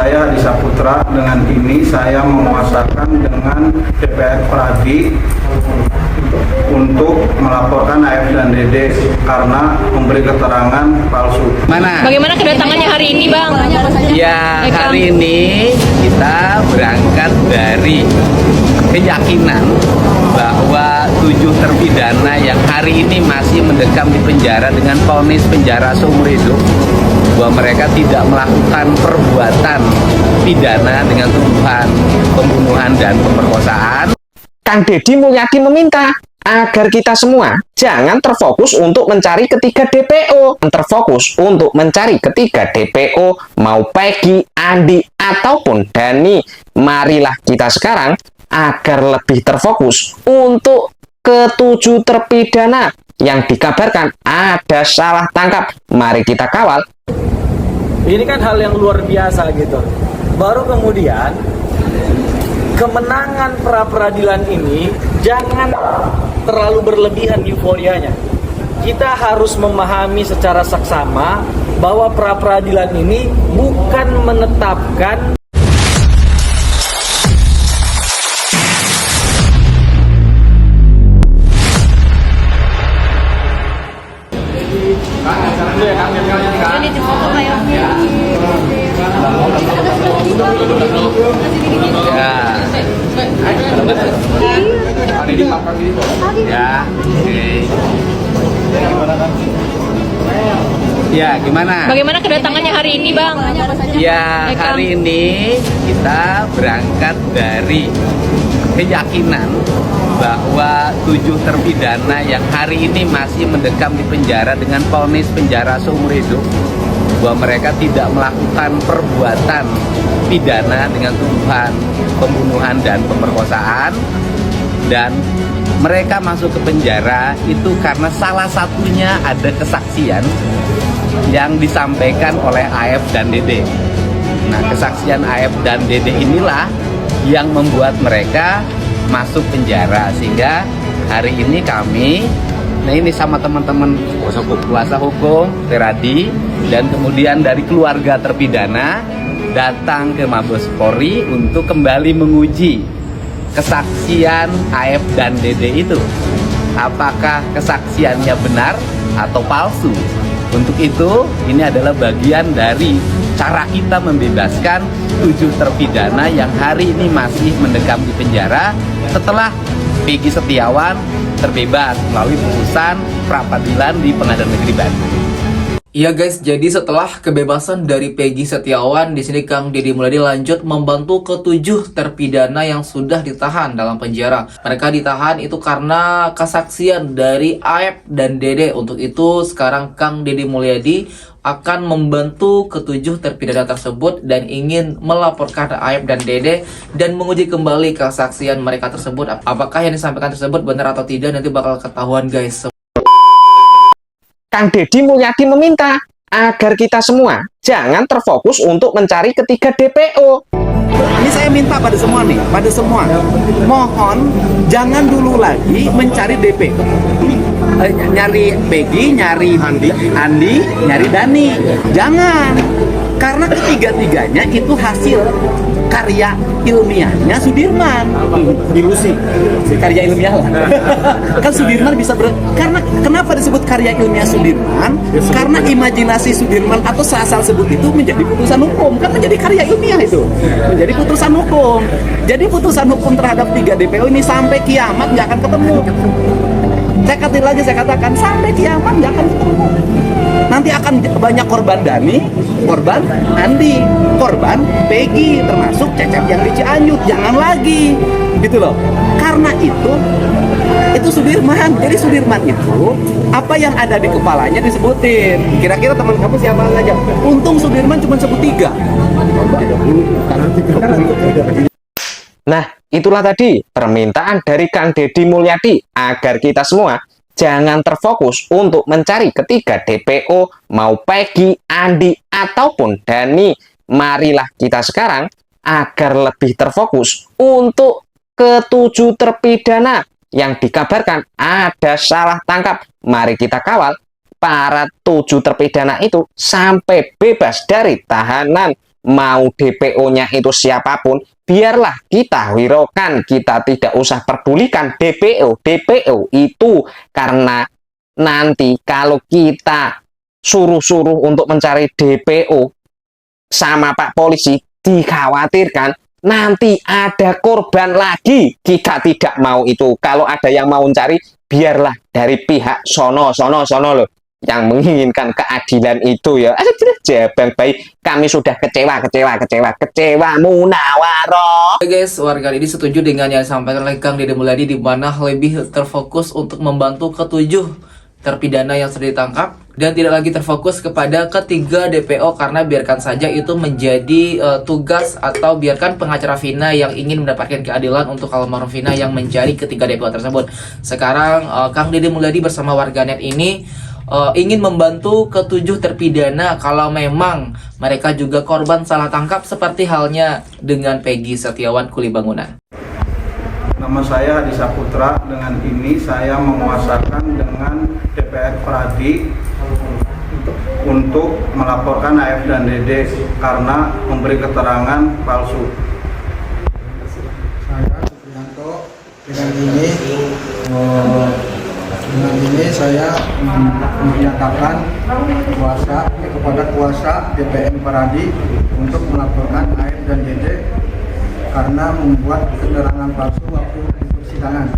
Saya Adi Saputra, dengan ini saya menguasakan dengan DPR Pradi untuk melaporkan AF dan DD karena memberi keterangan palsu. Bagaimana kedatangannya hari ini, Bang? Ya, hari ini kita berangkat dari keyakinan bahwa 7 terpidana yang hari ini masih mendekam di penjara dengan vonis penjara seumur hidup, bahwa mereka tidak melakukan perbuatan pidana dengan tuduhan pembunuhan dan pemerkosaan. Kang Deddy Mulyadi meminta agar kita semua jangan terfokus untuk mencari ketiga DPO. Terfokus untuk mencari ketiga DPO, mau Peggy, Andi, ataupun Dani. Marilah kita sekarang agar lebih terfokus untuk ke-7 terpidana yang dikabarkan ada salah tangkap. Mari kita kawal. Ini kan hal yang luar biasa gitu. Baru kemudian kemenangan pra-peradilan ini jangan terlalu berlebihan euforianya. Kita harus memahami secara saksama bahwa pra-peradilan ini bukan menetapkan Ya, gimana? Bagaimana kedatangannya hari ini, Bang? Ya, hari ini kita berangkat dari keyakinan bahwa 7 terpidana yang hari ini masih mendekam di penjara dengan vonis penjara seumur hidup, bahwa mereka tidak melakukan perbuatan pidana dengan tuduhan pembunuhan dan pemerkosaan, dan mereka masuk ke penjara itu karena salah satunya ada kesaksian yang disampaikan oleh AF dan DD. Nah, kesaksian AF dan DD inilah yang membuat mereka masuk penjara, sehingga hari ini kami, nah ini sama teman-teman kuasa hukum Teradi dan kemudian dari keluarga terpidana datang ke Mabes Polri untuk kembali menguji kesaksian AF dan DD itu. Apakah kesaksiannya benar atau palsu? Untuk itu, ini adalah bagian dari cara kita membebaskan 7 terpidana yang hari ini masih mendekam di penjara setelah Peggy Setiawan terbebas melalui putusan pra-peradilan di Pengadilan Negeri Bandung. Iya guys, jadi setelah kebebasan dari Peggy Setiawan, di sini Kang Deddy Mulyadi lanjut membantu ke-7 terpidana yang sudah ditahan dalam penjara. Mereka ditahan itu karena kesaksian dari AF dan Dede. Untuk itu sekarang Kang Deddy Mulyadi akan membantu ke-7 terpidana tersebut dan ingin melaporkan AF dan Dede dan menguji kembali kesaksian mereka tersebut. Apakah yang disampaikan tersebut benar atau tidak, nanti bakal ketahuan guys. Kang Deddy Mulyadi meminta agar kita semua jangan terfokus untuk mencari ketiga DPO. Ini saya minta pada semua nih, pada semua, mohon jangan dulu lagi mencari DP, nyari Peggy, nyari Andi, nyari Dani, jangan, karena ketiga-tiganya itu hasil karya ilmiahnya Sudirman. Ilusi karya ilmiah lah. Kan Sudirman bisa karena kenapa disebut karya ilmiah Sudirman? Karena imajinasi Sudirman atau asal sebut itu menjadi putusan hukum, kan menjadi karya ilmiah itu, menjadi putusan hukum. Jadi putusan hukum terhadap 3 DPO ini sampai kiamat nggak akan ketemu. Saya katakan sampai kiamat nggak akan ketemu. Nanti akan banyak korban Dani, korban Andi, korban Peggy, termasuk Cecep yang di Cianjur. Jangan lagi, gitu loh. Karena itu Sudirman. Jadi Sudirman itu apa yang ada di kepalanya disebutin. Kira-kira teman kamu siapa aja? Untung Sudirman cuma sebut 3. Nah, itulah tadi permintaan dari Kang Deddy Mulyadi agar kita semua jangan terfokus untuk mencari ketiga DPO, mau Peggy, Andi, ataupun Dani. Marilah kita sekarang agar lebih terfokus untuk ke-7 terpidana yang dikabarkan ada salah tangkap. Mari kita kawal para 7 terpidana itu sampai bebas dari tahanan. mau DPO-nya itu siapapun, biarlah kita hiraukan, kita tidak usah pedulikan DPO itu, karena nanti kalau kita suruh-suruh untuk mencari DPO sama Pak Polisi, dikhawatirkan nanti ada korban lagi. Kita tidak mau itu. Kalau ada yang mau mencari, biarlah dari pihak sono loh, yang menginginkan keadilan itu ya. Jabang baik, kami sudah kecewa munawaroh. Oke guys, warga ini setuju dengan yang disampaikan oleh Kang Deddy Mulyadi, di mana lebih terfokus untuk membantu ketujuh terpidana yang sudah ditangkap dan tidak lagi terfokus kepada ketiga DPO, karena biarkan saja itu menjadi tugas atau biarkan pengacara Vina yang ingin mendapatkan keadilan untuk almarhum Vina yang menjadi ketiga DPO tersebut. Sekarang Kang Deddy Mulyadi bersama warganet ini ingin membantu ketujuh terpidana kalau memang mereka juga korban salah tangkap, seperti halnya dengan Peggy Setiawan Kuli Bangunan. Nama saya Hadi Saputra. Dengan ini saya menguasakan dengan DPR Pradi untuk melaporkan AF dan DD karena memberi keterangan palsu. Saya Supriyanto, dengan ini saya menyatakan kepada kuasa DPR Pradi untuk melaporkan AF dan DD karena membuat keterangan palsu waktu di persidangan.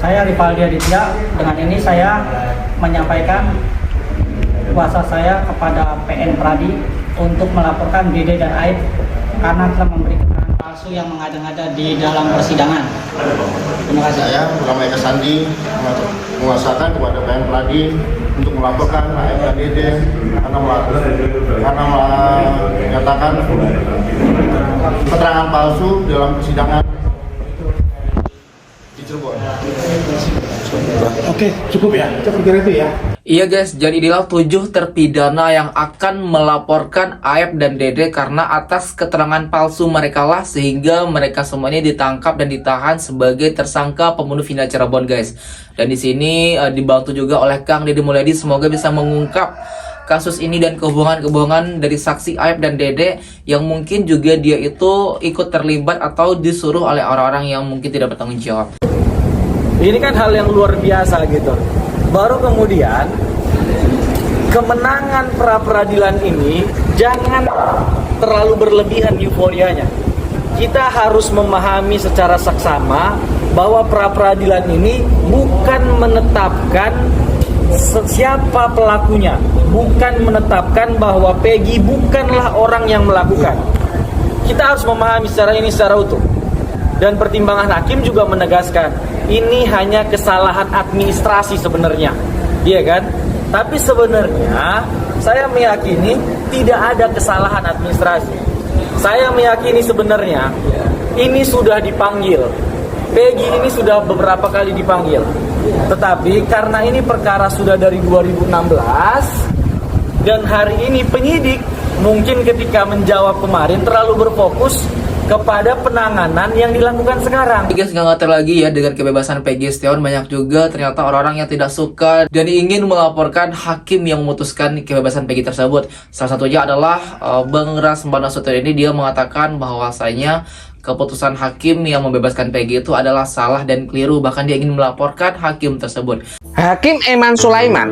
Saya Rivaldi Aditya, dengan ini saya menyampaikan kuasa saya kepada PN Pradi untuk melaporkan Dede dan Aib karena telah memberi keterangan palsu yang mengada-ngada di dalam persidangan. Terima kasih. Saya Ulama Eka Sandi menguasakan kepada PN Pradi untuk melaporkan Aib dan Dede karena menyatakan keterangan palsu dalam persidangan di Cirebon. Oke, cukup ya. Kita kira itu ya. Iya guys, jadi inilah 7 terpidana yang akan melaporkan Aib dan Dede karena atas keterangan palsu mereka lah sehingga mereka semuanya ditangkap dan ditahan sebagai tersangka pembunuh Vina Cirebon guys. Dan di sini dibantu juga oleh Kang Deddy Mulyadi, semoga bisa mengungkap kasus ini dan kebohongan-kebohongan dari saksi Aib dan Dede yang mungkin juga dia itu ikut terlibat atau disuruh oleh orang-orang yang mungkin tidak bertanggung jawab. Ini kan hal yang luar biasa gitu. Baru kemudian kemenangan pra peradilan ini jangan terlalu berlebihan euforianya. Kita harus memahami secara saksama bahwa pra peradilan ini bukan menetapkan siapa pelakunya, bukan menetapkan bahwa Peggy bukanlah orang yang melakukan. Kita harus memahami secara ini secara utuh. Dan pertimbangan hakim juga menegaskan ini hanya kesalahan administrasi sebenarnya, iya kan? Tapi sebenarnya saya meyakini tidak ada kesalahan administrasi. Saya meyakini sebenarnya ini sudah dipanggil. Peggy ini sudah beberapa kali dipanggil. Tetapi karena ini perkara sudah dari 2016 dan hari ini penyidik mungkin ketika menjawab kemarin terlalu berfokus kepada penanganan yang dilakukan sekarang. Guys, nggak ngatur lagi ya dengan kebebasan Peggy Setiawan. Banyak juga ternyata orang-orang yang tidak suka dan ingin melaporkan hakim yang memutuskan kebebasan Peggy tersebut. Salah satunya adalah Bang Rasman Nasution ini, dia mengatakan bahwasanya keputusan hakim yang membebaskan Peggy itu adalah salah dan keliru. Bahkan dia ingin melaporkan hakim tersebut. Hakim Eman Sulaiman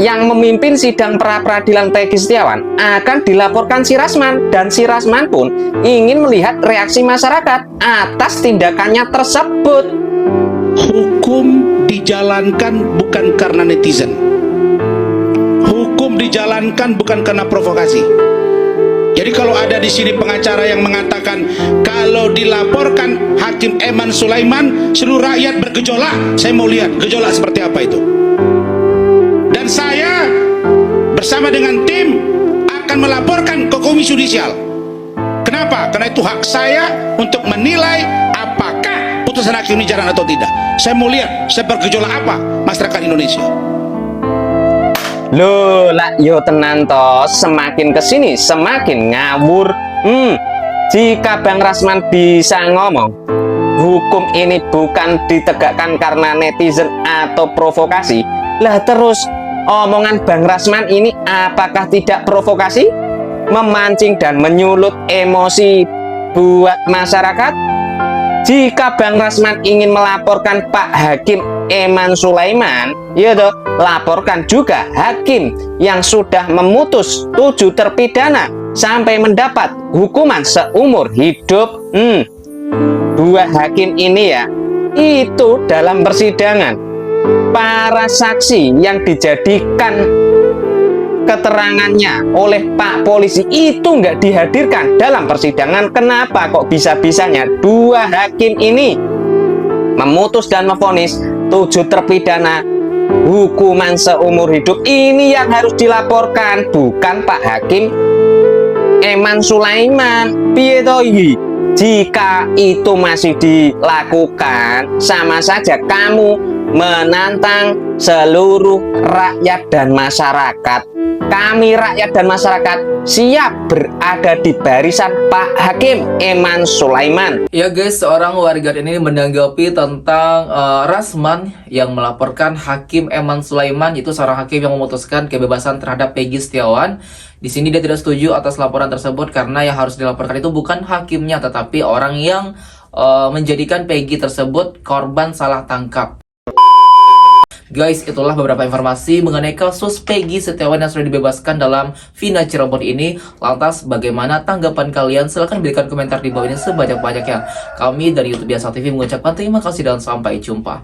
yang memimpin sidang pra-peradilan Peggy Setiawan akan dilaporkan si Rasman, dan si Rasman pun ingin melihat reaksi masyarakat atas tindakannya tersebut. Hukum dijalankan bukan karena netizen. Hukum dijalankan bukan karena provokasi. Jadi kalau ada di sini pengacara yang mengatakan kalau dilaporkan Hakim Eman Sulaiman seluruh rakyat bergejolak, saya mau lihat gejolak seperti apa itu. Dan saya bersama dengan tim akan melaporkan ke Komisi Yudisial. Kenapa? Karena itu hak saya untuk menilai apakah putusan hakim ini jalan atau tidak. Saya mau lihat saya bergejolak apa masyarakat Indonesia. Loh, lah yo tenan toh, semakin kesini semakin ngawur. Jika Bang Rasman bisa ngomong, hukum ini bukan ditegakkan karena netizen atau provokasi, lah terus omongan Bang Rasman ini apakah tidak provokasi? memancing dan menyulut emosi buat masyarakat? Jika Bang Rasman ingin melaporkan Pak Hakim Eman Sulaiman, ya toh, laporkan juga hakim yang sudah memutus 7 terpidana sampai mendapat hukuman seumur hidup. 2 hakim ini ya, itu dalam persidangan para saksi yang dijadikan keterangannya oleh Pak polisi itu nggak dihadirkan dalam persidangan. Kenapa kok bisa-bisanya 2 hakim ini memutus dan memvonis 7 terpidana hukuman seumur hidup? Ini yang harus dilaporkan, bukan Pak Hakim Eman Sulaiman. Piye to iki? Jika itu masih dilakukan, sama saja kamu menantang seluruh rakyat dan masyarakat. Kami rakyat dan masyarakat siap berada di barisan Pak Hakim Eman Sulaiman. Ya guys, seorang warga ini menanggapi tentang Rasman yang melaporkan Hakim Eman Sulaiman, itu seorang hakim yang memutuskan kebebasan terhadap Peggy Setiawan. Di sini dia tidak setuju atas laporan tersebut karena yang harus dilaporkan itu bukan hakimnya, tetapi orang yang menjadikan Peggy tersebut korban salah tangkap. Guys, itulah beberapa informasi mengenai kasus Peggy Setiawan yang sudah dibebaskan dalam Vina Cirebon ini. Lantas bagaimana tanggapan kalian? Silahkan berikan komentar di bawah ini sebanyak-banyaknya. Kami dari YouTube Biasa TV mengucapkan terima kasih dan sampai jumpa.